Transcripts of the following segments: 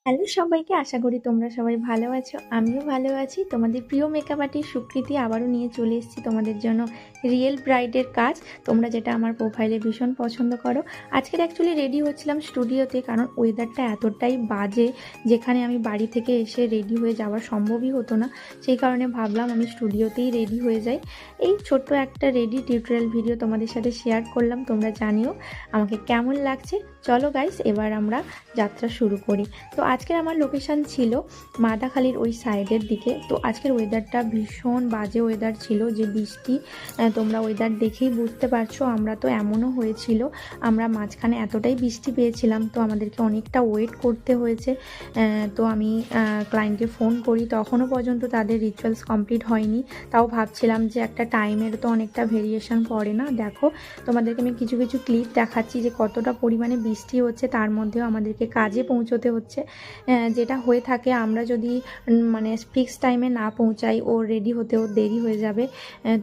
Hello সবাইকে, আশা করি তোমরা সবাই ভালো আছো। আমিও ভালো আছি। তোমাদের প্রিয় মেকআপ আর্টিস্ট সুকৃতি আবারও নিয়ে চলে এসেছি তোমাদের জন্য রিয়েল ব্রাইডের কাজ, তোমরা যেটা আমার প্রোফাইলে ভীষণ পছন্দ করো। আজকের অ্যাকচুয়ালি রেডি হচ্ছিলাম স্টুডিওতে, কারণ ওয়েদারটা এতটাই বাজে যেখানে আমি বাড়ি থেকে এসে রেডি হয়ে যাওয়া সম্ভবই হতো না। সেই কারণে ভাবলাম আমি স্টুডিওতেই রেডি হয়ে যাই। এই ছোট্ট একটা রেডি টিউটোরিয়াল ভিডিও তোমাদের সাথে শেয়ার করলাম, তোমরা জানিও আমাকে কেমন লাগছে। চলো গাইস, এবার আমরা যাত্রা শুরু করি। তো আজকের আমার লোকেশান ছিল মাদাখালির ওই সাইডের দিকে। তো আজকের ওয়েদারটা ভীষণ বাজে ওয়েদার ছিল, যে বৃষ্টি, তোমরা ওয়েদার দেখেই বুঝতে পারছো। আমরা তো এমনও হয়েছিল, আমরা মাঝখানে এতটাই বৃষ্টি পেয়েছিলাম, তো আমাদেরকে অনেকটা ওয়েট করতে হয়েছে। তো আমি ক্লায়েন্টকে ফোন করি, তখনও পর্যন্ত তাদের রিচুয়ালস কমপ্লিট হয়নি। তাও ভাবছিলাম যে একটা টাইমের তো অনেকটা ভেরিয়েশন পড়ে না। দেখো, তোমাদেরকে আমি কিছু কিছু ক্লিপ দেখাচ্ছি যে কতটা পরিমাণে বৃষ্টি হচ্ছে, তার মধ্যেও আমাদেরকে কাজে পৌঁছতে হচ্ছে। যেটা হয়ে থাকে, আমরা যদি মানে ফিক্স টাইমে না পৌঁছাই, ও রেডি হতেও দেরি হয়ে যাবে।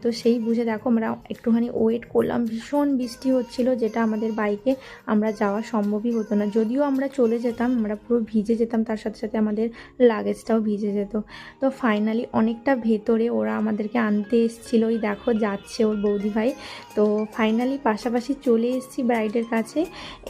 তো সেই বুঝে দেখো আমরা একটুখানি ওয়েট করলাম। ভীষণ বৃষ্টি হচ্ছিল, যেটা আমাদের বাইকে আমরা যাওয়া সম্ভবই হতো না। যদিও আমরা চলে যেতাম, আমরা পুরো ভিজে যেতাম, তার সাথে সাথে আমাদের লাগেজটাও ভিজে যেত। তো ফাইনালি অনেকটা ভেতরে ওরা আমাদেরকে আনতে এসেছিলো। ওই দেখো যাচ্ছে ওর বৌদি ভাই। তো ফাইনালি পাশাপাশি চলে এসেছি ব্রাইডের কাছে,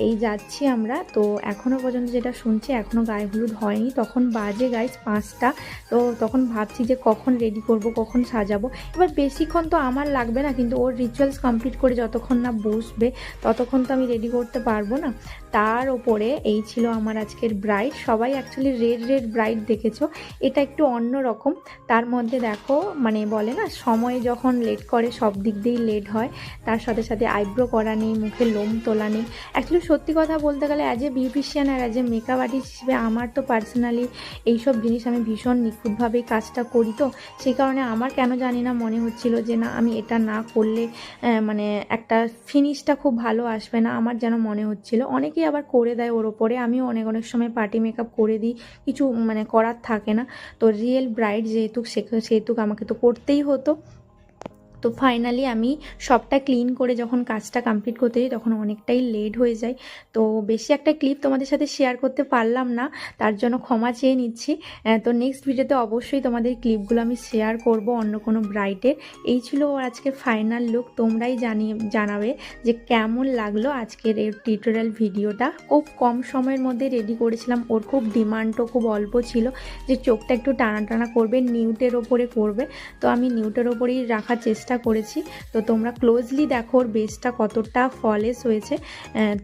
এই যাচ্ছি আমরা। তো এখনও পর্যন্ত যেটা শুনছি, এখনও গায়ে হলুদ হয়নি। তখন বাজে গাইস 5টা। তো তখন ভাবছি যে কখন রেডি করব, কখন সাজাবো। এবার বেশিক্ষণ তো আমার লাগবে না, কিন্তু ওর রিচুয়ালস কমপ্লিট করে যতক্ষণ না বসবে ততক্ষণ তো আমি রেডি করতে পারবো না। তার ওপরে এই ছিল আমার আজকের ব্রাইড। সবাই অ্যাকচুয়ালি রেড রেড ব্রাইড দেখেছো, এটা একটু অন্য রকম। তার মধ্যে দেখো, মানে বলে না, সময় যখন লেট করে সব দিক দিয়েই লেট হয়। তার সাথে সাথে আইব্রো করা নেই, মুখে লোম তোলা নেই। অ্যাকচুয়ালি সত্যি কথা বলতে গেলে, অ্যাজ এ বিউটিশিয়ান আর অ্যাজ এ মেকআপ আর্টিস্ট হিসেবে আমার তো পার্সোনালি এইসব জিনিস আমি ভীষণ নিখুঁতভাবেই কাজটা করি। তো সেই কারণে আমার কেন জানি না মনে হচ্ছিল যে না, আমি এটা না করলে মানে একটা ফিনিশটা খুব ভালো আসবে না। আমার যেন মনে হচ্ছিল, অনেকেই আবার করে দেয় ওর ওপরে, আমিও অনেক অনেক সময় পার্টি মেকআপ করে দিই, কিছু মানে করার থাকে না। তো রিয়েল ব্রাইড যেহেতু সেহেতু আমাকে তো করতেই হতো। তো ফাইনালি আমি সবটা ক্লিন করে যখন কাজটা কমপ্লিট করতে যাই, তখন অনেকটাই লেট হয়ে যায়। তো বেশি একটা ক্লিপ তোমাদের সাথে শেয়ার করতে পারলাম না, তার জন্য ক্ষমা চেয়ে নিচ্ছি। তো নেক্সট ভিডিওতে অবশ্যই তোমাদের ক্লিপগুলো আমি শেয়ার করব অন্য কোনো ব্রাইডের। এই ছিল ওর আজকের ফাইনাল লুক। তোমরাই জানাবে যে কেমন লাগলো আজকের এই টিউটোরিয়াল ভিডিওটা। খুব কম সময়ের মধ্যে রেডি করেছিলাম, ওর খুব ডিমান্ডও খুব অল্প ছিল যে চোখটা একটু টানা টানা করবে, নিউটের ওপরে করবে। তো আমি নিউটের ওপরেই রাখার চেষ্টা করেছি। তো তোমরা ক্লোজলি দেখো ওর বেসটা কতটা ফলেস হয়েছে।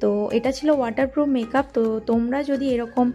তো এটা ছিল ওয়াটারপ্রুফ মেকআপ। তো তোমরা যদি এরকম